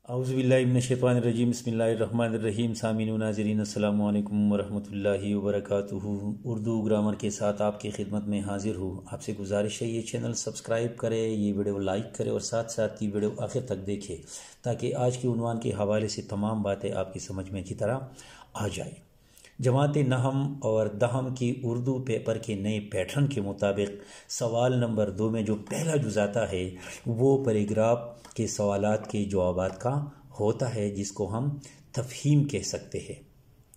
اعوذ باللہ من الشیطان الرجیم بسم اللہ الرحمن الرحیم سامعین و ناظرین السلام علیکم ورحمۃ اللہ وبرکاتہ۔ اردو گرامر کے ساتھ آپ کی خدمت میں حاضر ہوں۔ آپ سے گزارش ہے یہ چینل سبسکرائب کرے، یہ ویڈیو لائک کرے اور ساتھ ساتھ یہ ویڈیو آخر تک دیکھے تاکہ آج کے عنوان کے حوالے سے تمام باتیں آپ کی سمجھ میں اچھی طرح آ جائیں۔ جماعت نحم اور دہم کی اردو پیپر کے نئے پیٹرن کے مطابق سوال نمبر 2 میں جو پہلا جز آتا ہے وہ پیراگراف کے سوالات کے جوابات کا ہوتا ہے، جس کو ہم تفہیم کہہ سکتے ہیں۔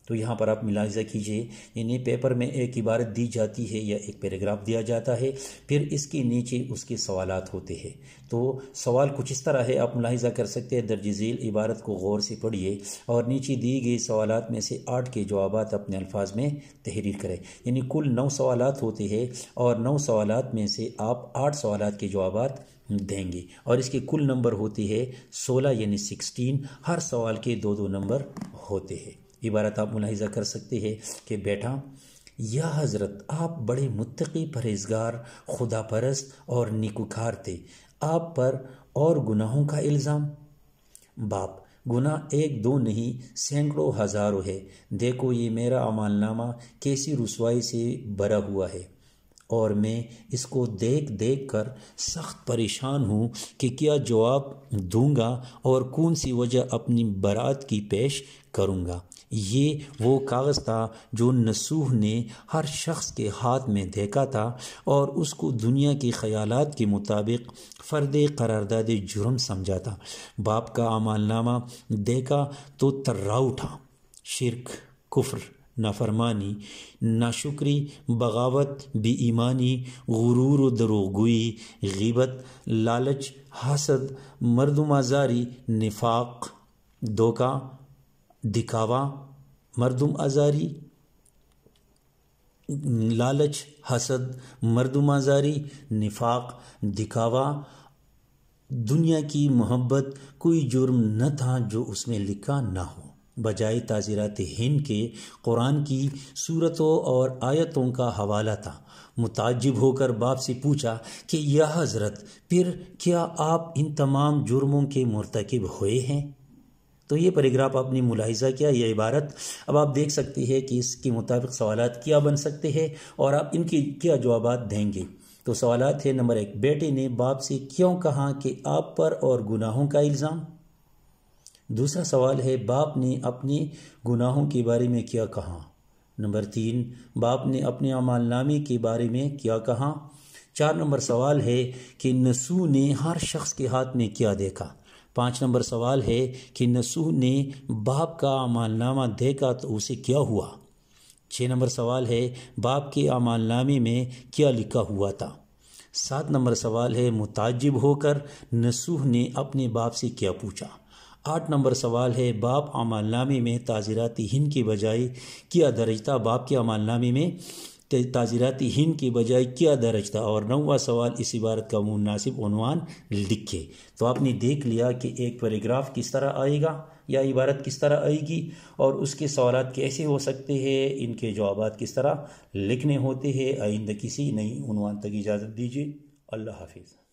تو یہاں پر آپ ملاحظہ کیجئے، یعنی پیپر میں ایک عبارت دی جاتی ہے یا ایک پیراگراف دیا جاتا ہے، پھر اس کے نیچے اس کے سوالات ہوتے ہیں۔ تو سوال کچھ اس طرح ہے، آپ ملاحظہ کر سکتے ہیں۔ درج ذیل عبارت کو غور سے پڑھیے اور نیچے دی گئی سوالات میں سے 8 کے جوابات اپنے الفاظ میں تحریر کریں۔ یعنی کل 9 سوالات ہوتے ہیں اور 9 سوالات میں سے آپ 8 سوالات کے جوابات دیں گے اور اس کے کل نمبر ہوتے ہیں 16 یعنی 16۔ ہر سوال کے 2 نمبر ہوتے ہیں۔ عبارت آپ ملاحظہ کر سکتے ہیں کہ بیٹا یا حضرت آپ بڑے متقی پرہیزگار خدا پرست اور نیکوکار تھے، آپ پر اور گناہوں کا الزام؟ باپ گناہ 1 2 نہیں سینکڑوں ہزاروں ہے، دیکھو یہ میرا اعمال نامہ کیسی رسوائی سے بھرا ہوا ہے اور میں اس کو دیکھ دیکھ کر سخت پریشان ہوں کہ کیا جواب دوں گا اور کون سی وجہ اپنی برات کی پیش کروں گا۔ یہ وہ کاغذ تھا جو نصوح نے ہر شخص کے ہاتھ میں دیکھا تھا اور اس کو دنیا کے خیالات کے مطابق فرد قرارداد جرم سمجھا تھا۔ باپ کا اعمال نامہ دیکھا تو ترا اٹھا، شرک، کفر، نافرمانی، ناشکری، بغاوت، بے ایمانی، غرور و دروغگوئی، غیبت، لالچ، حسد، مردم آزاری، نفاق، دھوکہ، دکھاوا، مردم آزاری، لالچ، حسد، مردم آزاری، نفاق، دکھاوا، دنیا کی محبت کوئی جرم نہ تھا جو اس میں لکھا نہ ہو۔ بجائے تعزیرات ہند کے قرآن کی صورتوں اور آیتوں کا حوالہ تھا۔ متعجب ہو کر باپ سے پوچھا کہ یا حضرت پھر کیا آپ ان تمام جرموں کے مرتکب ہوئے ہیں؟ تو یہ پیراگراف آپ نے ملاحظہ کیا، یہ عبارت اب آپ دیکھ سکتے ہیں کہ اس کے مطابق سوالات کیا بن سکتے ہیں اور آپ ان کے کیا جوابات دیں گے۔ تو سوالات ہے نمبر 1، بیٹے نے باپ سے کیوں کہا کہ آپ پر اور گناہوں کا الزام؟ دوسرا سوال ہے باپ نے اپنے گناہوں کے بارے میں کیا کہا؟ نمبر 3، باپ نے اپنے اعمال نامے کے بارے میں کیا کہا؟ 4 نمبر سوال ہے کہ نصوح نے ہر شخص کے ہاتھ میں کیا دیکھا؟ 5 نمبر سوال ہے کہ نصوح نے باپ کا اعمال نامہ دیکھا تو اسے کیا ہوا؟ 6 نمبر سوال ہے باپ کے اعمال نامے میں کیا لکھا ہوا تھا؟ 7 نمبر سوال ہے متعجب ہو کر نصوح نے اپنے باپ سے کیا پوچھا؟ 8 نمبر سوال ہے باپ اعمال نامے میں تعزیرات ہند کے بجائے کیا درج تھا؟ باپ کے اعمال نامے میں تعزیرات ہند کے بجائے کیا درج تھا؟ اور 9واں سوال اس عبارت کا مناسب عنوان لکھے۔ تو آپ نے دیکھ لیا کہ ایک پیراگراف کس طرح آئے گا یا عبارت کس طرح آئے گی اور اس کے سوالات کیسے ہو سکتے ہیں، ان کے جوابات کس طرح لکھنے ہوتے ہیں۔ آئندہ کسی نئی عنوان تک اجازت دیجیے۔ اللہ حافظ۔